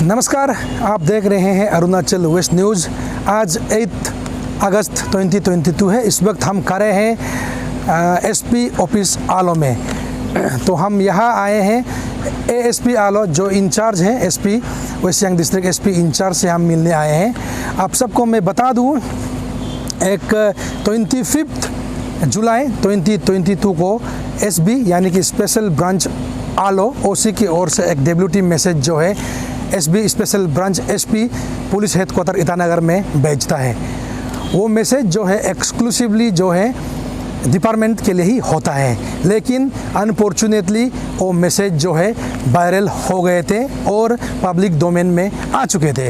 नमस्कार, आप देख रहे हैं अरुणाचल वेस्ट न्यूज़। आज 8 अगस्त 2022 है। इस वक्त हम खड़े हैं एसपी ऑफिस आलो में। तो हम यहाँ आए हैं एएसपी आलो जो इंचार्ज हैं, SP west Siang district SP incharge से हम मिलने आए हैं। आप सबको मैं बता दूँ, एक 25 जुलाई 2022 को एसबी यानी कि स्पेशल ब्रांच आलो ओसी की ओर से एक डब्ल्यूटी मैसेज जो है SB special branch SP police headquarter Itanagar में भेजता है। वो मैसेज जो है एक्सक्लूसिवली जो है डिपार्टमेंट के लिए ही होता है, लेकिन अनफॉर्चुनेटली वो मैसेज जो है वायरल हो गए थे और पब्लिक डोमेन में आ चुके थे।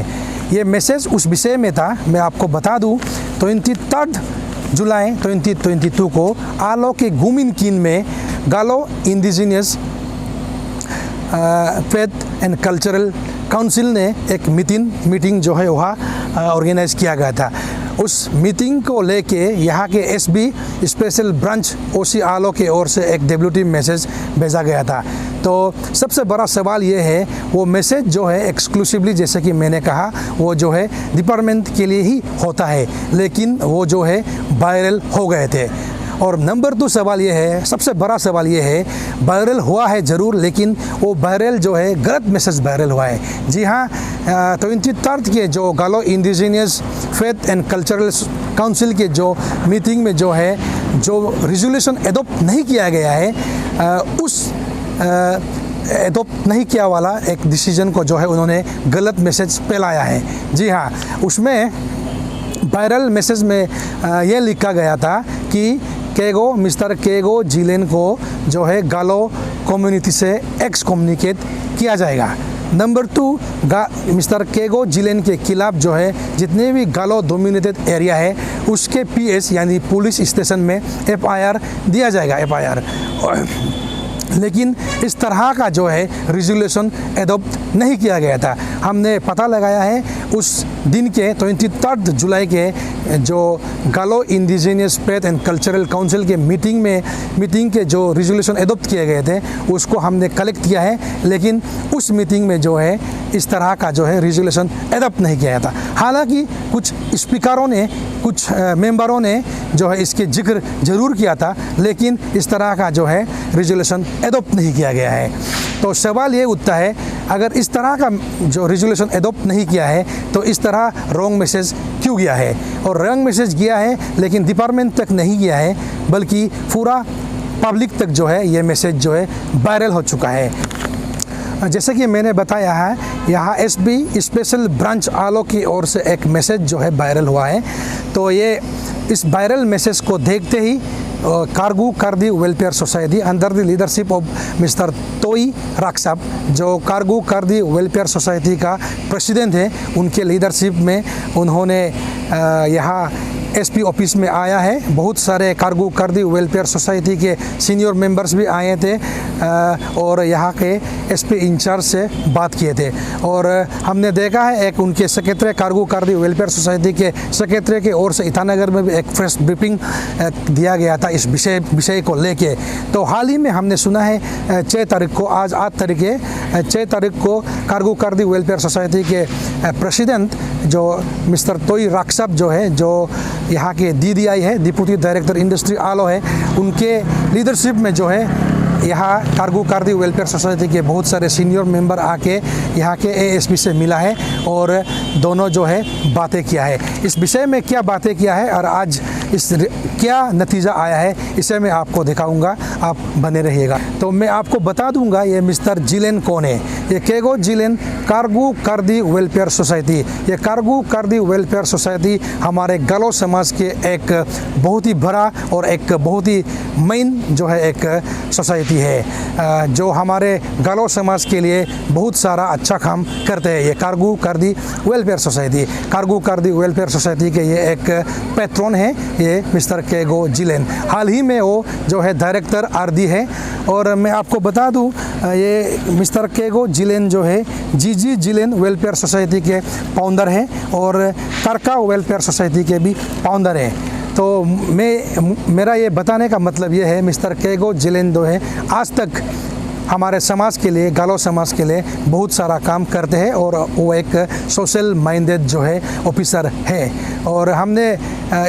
ये मैसेज उस विषय में था, मैं आपको बता दूं, 23 जुलाई 2022 को आलो के गुमिन किन में गालो indigenous faith and cultural council ने एक मीटिंग जो है वहाँ ऑर्गेनाइज किया गया था। उस मीटिंग को लेके यहाँ के एसबी स्पेशल ब्रांच ओसी आलो के ओर से एक डब्ल्यूटी मैसेज भेजा गया था। तो सबसे बड़ा सवाल ये है, वो मैसेज जो है एक्सक्लूसिवली जैसे कि मैंने कहा वो जो है डिपार्टमेंट के लिए ही होता है, लेकिन वो जो है वायरल हो गए थे। और नंबर 2 सवाल ये है, सबसे बड़ा सवाल ये है, वायरल हुआ है ज़रूर, लेकिन वो वायरल जो है गलत मैसेज वायरल हुआ है। जी हाँ, 23 के जो गालो indigenous faith and cultural council के जो मीटिंग में जो है जो रिजोल्यूशन एडॉप्ट नहीं किया गया है, उस एडॉप्ट नहीं किया वाला एक डिसीजन को जो है उन्होंने गलत मैसेज फैलाया है। जी हाँ, उसमें वायरल मैसेज में ये लिखा गया था कि मिस्टर केगो जिलेन को जो है गालो कम्युनिटी से एक्स कम्युनिकेट किया जाएगा। नंबर 2, मिस्टर केगो जिलेन के खिलाफ जो है जितने भी गालो डोमिनेटेड एरिया है उसके पीएस यानी पुलिस स्टेशन में एफआईआर दिया जाएगा, एफआईआर। लेकिन इस तरह का जो है रिजोल्यूशन एडॉप्ट नहीं किया गया था। हमने पता लगाया है उस दिन के 23 जुलाई के जो गालो indigenous faith and cultural council के मीटिंग के जो रिजोल्यूशन एडॉप्ट किए गए थे उसको हमने कलेक्ट किया है, लेकिन उस मीटिंग में जो है इस तरह का जो है रिजोल्यूशन एडॉप्ट नहीं किया था। हालांकि कुछ स्पीकरों ने, कुछ मेंबरों ने जो है इसके जिक्र ज़रूर किया था, लेकिन इस तरह का जो है रिजोल्यूशन एडॉप्ट नहीं किया गया है। तो सवाल ये उठता है, अगर इस तरह का जो रिजोल्यूशन एडॉप्ट नहीं किया है तो इस तरह रॉन्ग मैसेज क्यों गया है? और रॉन्ग मैसेज गया है लेकिन डिपार्टमेंट तक नहीं गया है, बल्कि पूरा पब्लिक तक जो है ये मैसेज जो है वायरल हो चुका है। जैसे कि मैंने बताया है, यहाँ एसबी स्पेशल ब्रांच आलो की ओर से एक मैसेज जो है वायरल हुआ है। तो ये इस वायरल मैसेज को देखते ही Kargu Kardi welfare society under the leadership of mister Toi Raksap, जो कारगू कार्दी वेलफेयर सोसाइटी का प्रेसिडेंट है, उनके लीडरशिप में उन्होंने यहाँ एसपी ऑफिस में आया है। बहुत सारे कारगू कार्दी वेलफेयर सोसाइटी के सीनियर मेंबर्स भी आए थे और यहाँ के एसपी इंचार्ज से बात किए थे। और हमने देखा है एक उनके सेक्रेटरी कारगू कार्दी वेलफेयर सोसाइटी के सेक्रेटरी के ओर से ईटानगर में भी एक फ्रेश ब्रीफिंग दिया गया था इस विषय को लेके। तो हाल ही में हमने सुना है 6 तारीख को, आज 8 तारीख है, 6 तारीख को कारगू कार्दी वेलफेयर सोसाइटी के प्रेसिडेंट जो मिस्टर तोई राक्साप जो है, जो यहाँ के DDI है, डिप्टी डायरेक्टर इंडस्ट्री आलो है, उनके लीडरशिप में जो है यहाँ कारगू कार्दी वेलफेयर सोसाइटी के बहुत सारे सीनियर मेंबर आके यहाँ के एएसपी से मिला है और दोनों जो है बातें किया है। इस विषय में क्या बातें किया है और आज इस क्या नतीजा आया है, इसे मैं आपको दिखाऊंगा, आप बने रहिएगा। तो मैं आपको बता दूंगा ये मिस्टर जिलेन कौन है। ये केगो जिलेन कारगू कार्दी वेलफेयर सोसाइटी, ये कारगू कार्दी वेलफेयर सोसाइटी हमारे गालो समाज के एक बहुत ही बड़ा और एक बहुत ही मेन जो है एक सोसाइटी है, जो हमारे गालो समाज के लिए बहुत सारा अच्छा काम करते हैं। ये कारगू Kardi welfare society, कारगू Kardi welfare society के ये एक पैट्रन है, ये मिस्टर केगो जिलेन। हाल ही में वो जो है डायरेक्टर आरडी है। और मैं आपको बता दूं, ये मिस्टर केगो जिलेन जो है जीजी जिलेन वेलफेयर सोसाइटी के फाउंडर हैं और करका वेलफेयर सोसाइटी के भी फाउंडर हैं। तो मेरा ये बताने का मतलब ये है, मिस्टर केगो जिलेन जो है आज तक हमारे समाज के लिए, गालो समाज के लिए बहुत सारा काम करते हैं और वो एक सोशल माइंडेड जो है ऑफिसर है। और हमने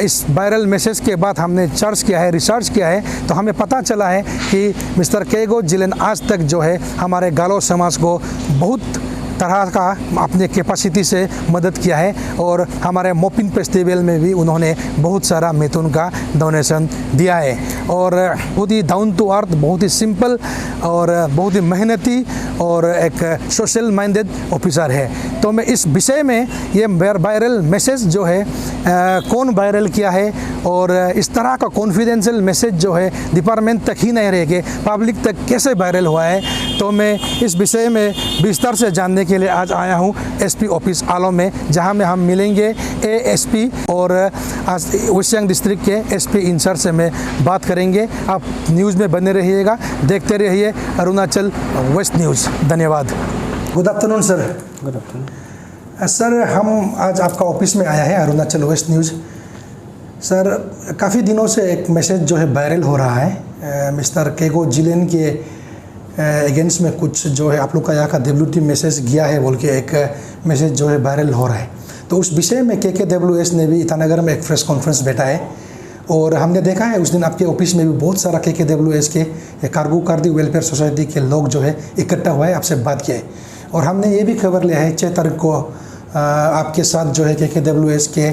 इस वायरल मैसेज के बाद हमने सर्च किया है, रिसर्च किया है, तो हमें पता चला है कि मिस्टर केगो जिलेन आज तक जो है हमारे गालो समाज को बहुत तरह का अपने कैपेसिटी से मदद किया है। और हमारे मोपिन फेस्टिवल में भी उन्होंने बहुत सारा मिथुन का डोनेशन दिया है। और बहुत ही डाउन टू अर्थ, बहुत ही सिंपल और बहुत ही मेहनती और एक सोशल माइंडेड ऑफिसर है। तो मैं इस विषय में ये वायरल मैसेज जो है कौन वायरल किया है और इस तरह का कॉन्फिडेंशियल मैसेज जो है डिपार्टमेंट तक ही नहीं रह के पब्लिक तक कैसे वायरल हुआ है, तो मैं इस विषय में विस्तार से जानने के लिए आज आया हूँ एसपी ऑफिस आलो में, जहाँ में हम मिलेंगे एएसपी और आज वेस्ट सियांग डिस्ट्रिक्ट के एसपी इंचार्ज से मैं बात करेंगे। आप न्यूज़ में बने रहिएगा, देखते रहिए अरुणाचल वेस्ट न्यूज़। धन्यवाद। Good afternoon sir. Good afternoon sir, हम आज आपका ऑफिस में आया है अरुणाचल वेस्ट न्यूज़। सर, काफ़ी दिनों से एक मैसेज जो है वायरल हो रहा है मिस्टर केगो जिलेन के अगेंस्ट में, कुछ जो है आप लोग का यहाँ का WT मैसेज गया है बोल के एक मैसेज जो है वायरल हो रहा है। तो उस विषय में KKWS ने भी ईटानगर में एक प्रेस कॉन्फ्रेंस बैठा है और हमने देखा है उस दिन आपके ऑफिस में भी बहुत सारा KKWS के कार्गो कार्दी वेलफेयर सोसाइटी के लोग जो है इकट्ठा हुआ है, आपसे बात किया है। और हमने ये भी खबर लिया है 6 तारीख को आपके साथ जो है KKWS के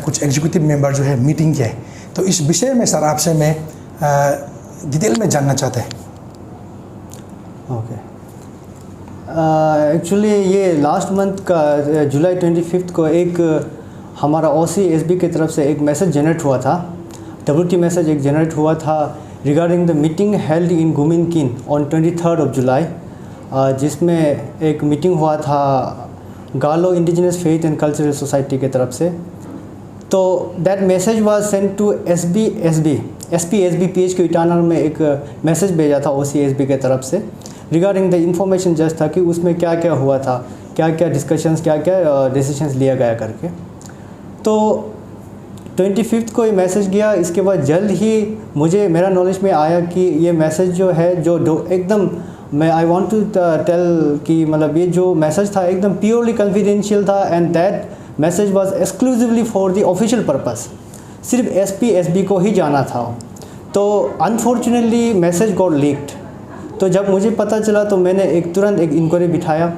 कुछ एग्जीक्यूटिव मेंबर जो है मीटिंग किया है। तो इस विषय में सर आपसे मैं डिटेल में जानना चाहता है। ओके, एक्चुअली ये लास्ट मंथ का जुलाई 25 को एक हमारा OCSB की तरफ से एक मैसेज जनरेट हुआ था, WT मैसेज एक जनरेट हुआ था regarding the meeting held in Guminkin on 23 of July, जिसमें एक मीटिंग हुआ था Galo indigenous faith and cultural society की तरफ से। तो that message was sent to SPSB PHQ Itanagar में एक मैसेज भेजा था OCSB के तरफ से रिगार्डिंग द इंफॉर्मेशन जस्ट था कि उसमें क्या क्या हुआ था, क्या क्या डिस्कशंस, क्या क्या डिसीजंस लिया गया करके। तो 25 को ये मैसेज गया। इसके बाद जल्द ही मेरा नॉलेज में आया कि ये मैसेज जो है जो एकदम आई वांट टू टेल कि मतलब ये जो मैसेज था एकदम प्योरली कॉन्फिडेंशियल था and that message was exclusively for the official purpose, सिर्फ SPSB को ही जाना था। तो अनफॉर्चुनेटली मैसेज गॉट लीक्ड। तो जब मुझे पता चला तो मैंने तुरंत एक इंक्वायरी बिठाया।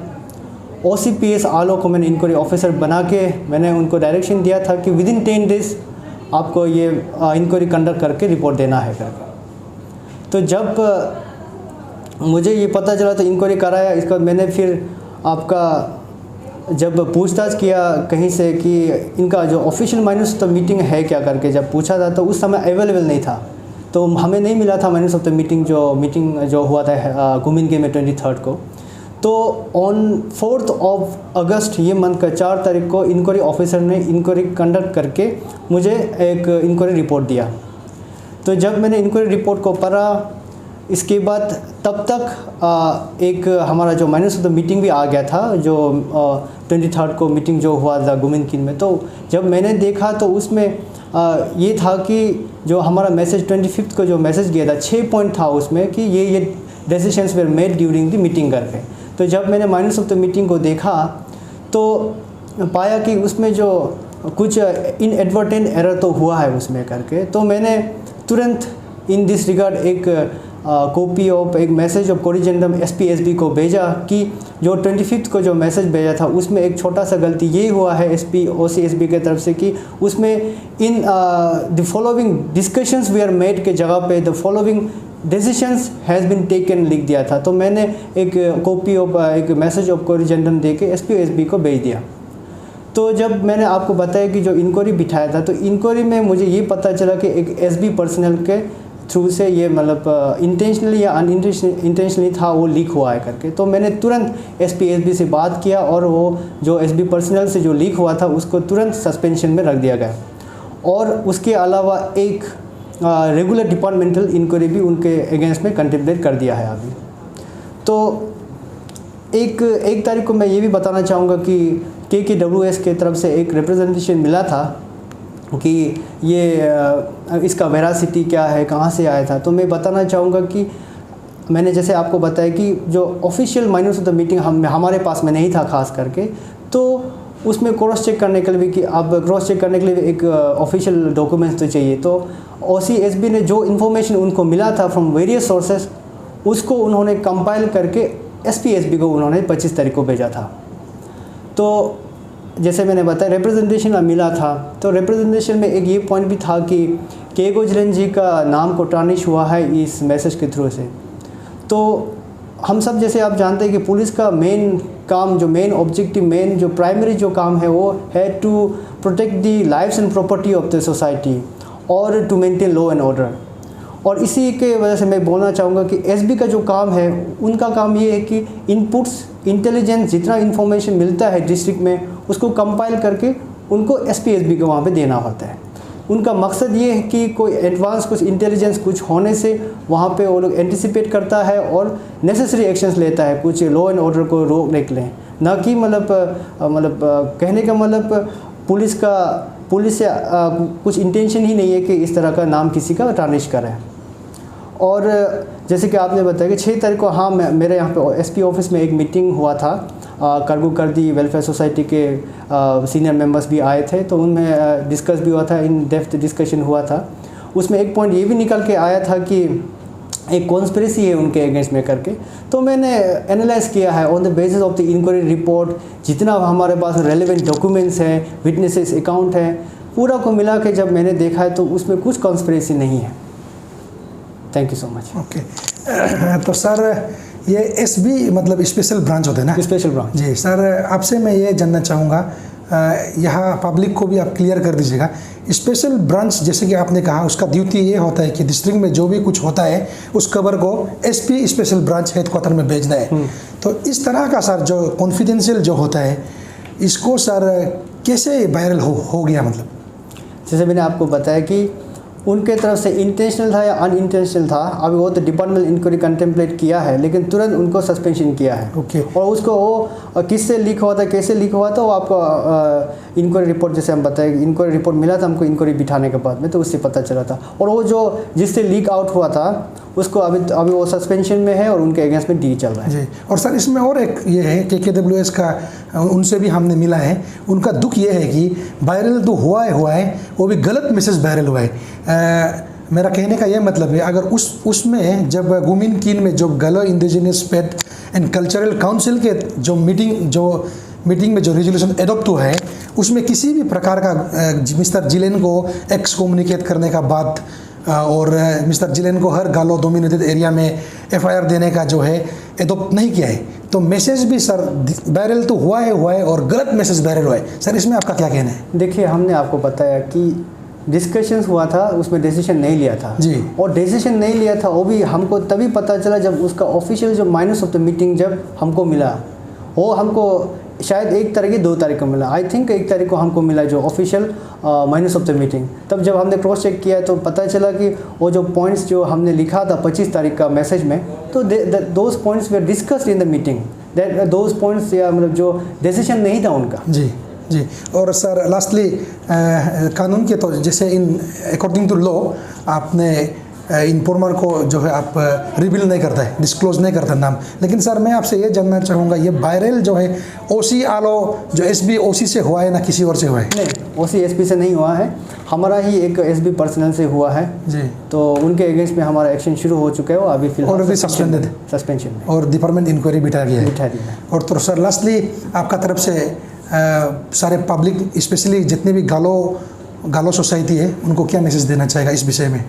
OCPS आलो को मैंने इंक्वायरी ऑफिसर बना के मैंने उनको डायरेक्शन दिया था कि विदिन 10 डेज़ आपको ये इंक्वायरी कंडक्ट करके रिपोर्ट देना है करके। तो जब मुझे ये पता चला तो इंक्वायरी कराया। इसके बाद मैंने फिर आपका जब पूछताछ किया कहीं से कि इनका जो official minus of the meeting है क्या करके जब पूछा था तो उस समय अवेलेबल नहीं था, तो हमें नहीं मिला था माइनस ऑफ द मीटिंग जो हुआ था गुमिनकिन में 23 को। तो ऑन 4 ऑफ अगस्त ये मंथ का 4 तारीख को इंक्वायरी ऑफिसर ने इंक्वायरी कंडक्ट करके मुझे एक इंक्वायरी रिपोर्ट दिया। तो जब मैंने इंक्वायरी रिपोर्ट को पढ़ा, इसके बाद तब तक एक हमारा जो माइनस ऑफ द मीटिंग भी आ गया था, जो 23 को मीटिंग जो हुआ था गुमिनकिन में। तो जब मैंने देखा तो उसमें ये था कि जो हमारा मैसेज 25 को जो मैसेज गया था 6 पॉइंट था उसमें कि ये decisions were made during the meeting करके। तो जब मैंने माइनस ऑफ द मीटिंग को देखा तो पाया कि उसमें जो कुछ इनएडवर्टेंट एरर तो हुआ है उसमें करके। तो मैंने तुरंत इन दिस रिगार्ड एक कॉपी ऑफ एक मैसेज ऑफ कोरिजेंडम SPSB को भेजा कि जो 25 को जो मैसेज भेजा था उसमें एक छोटा सा गलती ये हुआ है OCSB के तरफ से कि उसमें in the following discussions we are made के जगह पे the following decisions has been taken लिख दिया था। तो मैंने एक कॉपी ऑफ एक मैसेज ऑफ कोरिजेंडम दे के SPSB को भेज दिया। तो जब मैंने आपको बताया कि जो इंक्वायरी बिठाया था तो इंक्वायरी में मुझे ये पता चला कि एक SB पर्सनल के थ्रू से ये मतलब इंटेंशनली या अनइंटेंशनली था वो लीक हुआ है करके। तो मैंने तुरंत SPSB से बात किया और वो जो SB पर्सनल से जो लीक हुआ था उसको तुरंत सस्पेंशन में रख दिया गया। और उसके अलावा एक रेगुलर डिपार्टमेंटल इंक्वायरी भी उनके अगेंस्ट में कंटेम्पलेट कर दिया है अभी। तो एक तारीख को मैं ये भी बताना चाहूँगा कि KKWS के तरफ से एक रिप्रेजेंटेशन मिला था कि ये इसका वेरासिटी क्या है, कहाँ से आया था। तो मैं बताना चाहूँगा कि मैंने जैसे आपको बताया कि जो official minus of the meeting हमारे पास में नहीं था खास करके, तो उसमें क्रॉस चेक करने के लिए भी कि अब क्रॉस चेक करने के लिए एक ऑफिशियल डॉक्यूमेंट्स तो चाहिए। तो OCSB ने जो इन्फॉर्मेशन उनको मिला था फ्रॉम वेरियस सोर्सेस, उसको उन्होंने कंपाइल करके SPSB को उन्होंने 25 तारीख को भेजा था। तो जैसे मैंने बताया रिप्रेजेंटेशन मिला था, तो रिप्रेजेंटेशन में एक ये पॉइंट भी था कि केगो जिलेन जी का नाम को टार्निश हुआ है इस मैसेज के थ्रू से। तो हम सब जैसे आप जानते हैं कि पुलिस का मेन काम, जो मेन ऑब्जेक्टिव, मेन जो प्राइमरी जो काम है वो है to protect the lives and property of the society और to maintain law and order. और इसी के वजह से मैं बोलना चाहूँगा कि SB का जो काम है, उनका काम ये है कि इनपुट्स, इंटेलिजेंस, जितना इन्फॉर्मेशन मिलता है डिस्ट्रिक्ट में उसको कंपाइल करके उनको SPSB को वहाँ पे देना होता है। उनका मकसद ये है कि कोई एडवांस कुछ इंटेलिजेंस कुछ होने से वहाँ पे वो लोग एंटिसिपेट करता है और नेसेसरी एक्शंस लेता है, कुछ लॉ एंड ऑर्डर को रोकने के लिए। ना कि मतलब कहने का मतलब पुलिस से कुछ इंटेंशन ही नहीं है कि इस तरह का नाम किसी का टार्निश करें। और जैसे कि आपने बताया कि 6 तारीख को हाँ मेरे यहाँ पे SP ऑफिस में एक मीटिंग हुआ था, करगू करदी वेलफेयर सोसाइटी के सीनियर मेंबर्स भी आए थे, तो उनमें डिस्कस भी हुआ था, इन डेप्थ डिस्कशन हुआ था। उसमें एक पॉइंट ये भी निकल के आया था कि एक कॉन्स्पिरेसी है उनके अगेंस्ट में करके। तो मैंने एनालाइज किया है on the basis of the inquiry report, जितना हमारे पास रेलेवेंट डॉक्यूमेंट्स हैं, विटनेसेस अकाउंट है, पूरा को मिला के जब मैंने देखा है तो उसमें कुछ कॉन्स्पिरेसी नहीं है। Thank you so much. Okay तो सर ये SB मतलब स्पेशल ब्रांच होते हैं ना? Special branch. जी सर, आपसे मैं ये जानना चाहूँगा, यहाँ पब्लिक को भी आप क्लियर कर दीजिएगा, स्पेशल ब्रांच जैसे कि आपने कहा उसका ड्यूटी ये होता है कि डिस्ट्रिक्ट में जो भी कुछ होता है उस खबर को SP स्पेशल ब्रांच हेडक्वार्टर में भेजना है। तो इस तरह का सर जो कॉन्फिडेंशियल जो होता है, इसको सर कैसे वायरल हो गया? मतलब जैसे मैंने आपको बताया कि उनके तरफ से इंटेंशनल था या अनइंटेंशनल था, अभी वो तो डिपार्टमेंट इंक्वायरी कंटेम्पलेट किया है, लेकिन तुरंत उनको सस्पेंशन किया है। ओके। और उसको वो किससे लीक हुआ था, कैसे लीक हुआ था, वो आपको इंक्वायरी रिपोर्ट जैसे हम बताए, इंक्वायरी रिपोर्ट मिला था हमको इंक्वायरी बिठाने के बाद में, तो उससे पता चला था। और वो जो जिससे लीक आउट हुआ था उसको अभी वो सस्पेंशन में है और उनके अगेंस्ट में डी चल रहा है। जी। और सर इसमें और एक ये है कि KWS का उनसे भी हमने मिला है, उनका दुख ये है कि वायरल तो हुआ है वो भी गलत मैसेज वायरल हुआ है। मेरा कहने का ये मतलब है, अगर उसमें जब गुमिन कीन में जो गलो indigenous pet and cultural council के जो मीटिंग में जो रेजोल्यूशन एडॉप्ट हुआ है, उसमें किसी भी प्रकार का मिस्टर जिलेन को एक्स कम्युनिकेट करने का बात और मिस्टर जिलेन को हर गालो डोमिनेटेड एरिया में FIR देने का जो है एडॉप्ट नहीं किया है, तो मैसेज भी सर वायरल तो हुआ है और गलत मैसेज वायरल हुआ है। सर इसमें आपका क्या कहना है? देखिए, हमने आपको बताया कि डिस्कशंस हुआ था, उसमें डिसीजन नहीं लिया था जी। और डिसीजन नहीं लिया था वो भी हमको तभी पता चला जब उसका ऑफिशियल जो माइनस ऑफ द मीटिंग जब हमको मिला, वो हमको शायद 1 तारीख या 2 तारीख को मिला, आई थिंक 1 तारीख को हमको मिला जो official minus of the meeting. तब जब हमने क्रॉस चेक किया तो पता चला कि वो जो पॉइंट्स जो हमने लिखा था 25 तारीख का मैसेज में, तो those points were discussed in the meeting, that those points या मतलब जो डिसीजन नहीं था उनका। जी। और सर लास्टली कानून के तो जैसे अकॉर्डिंग टू लॉ आपने इन्फॉर्मर को जो है आप रिवील नहीं करता है, डिस्क्लोज नहीं करता नाम, लेकिन सर मैं आपसे ये जानना चाहूँगा, ये वायरल जो है OC आलो जो SB OC से हुआ है ना किसी और से हुआ है? नहीं, OC SP से नहीं हुआ है, हमारा ही एक SB पर्सनल से हुआ है जी। तो उनके अगेंस्ट में हमारा एक्शन शुरू हो चुका है, वो अभी फिलहाल सस्पेंशन में और डिपार्टमेंट इंक्वायरी बिठा दिया है। और तो सर लास्टली आपका तरफ से सारे पब्लिक स्पेशली जितने भी गालो सोसाइटी है उनको क्या मैसेज देना चाहेगा इस विषय में?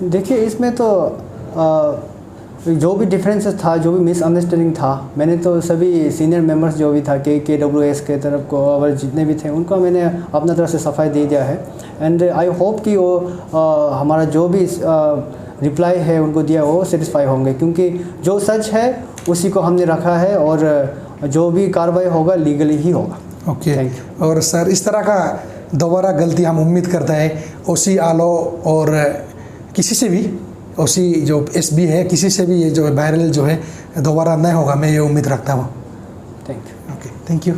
देखिए, इसमें तो जो भी डिफरेंसेस था, जो भी मिसअंडरस्टैंडिंग था, मैंने तो सभी सीनियर मेंबर्स जो भी था KWS के तरफ को और जितने भी थे उनको मैंने अपना तरफ से सफाई दे दिया है। एंड आई होप कि वो हमारा जो भी रिप्लाई है उनको दिया वो सेटिस्फाई होंगे, क्योंकि जो सच है उसी को हमने रखा है और जो भी कार्रवाई होगा लीगली ही होगा। Okay, thank you. और सर इस तरह का दोबारा गलती हम उम्मीद करता है OC आलो और किसी से भी OC जो SB है किसी से भी ये जो वायरल जो है दोबारा नहीं होगा, मैं ये उम्मीद रखता हूँ। Thank you. Okay, thank you.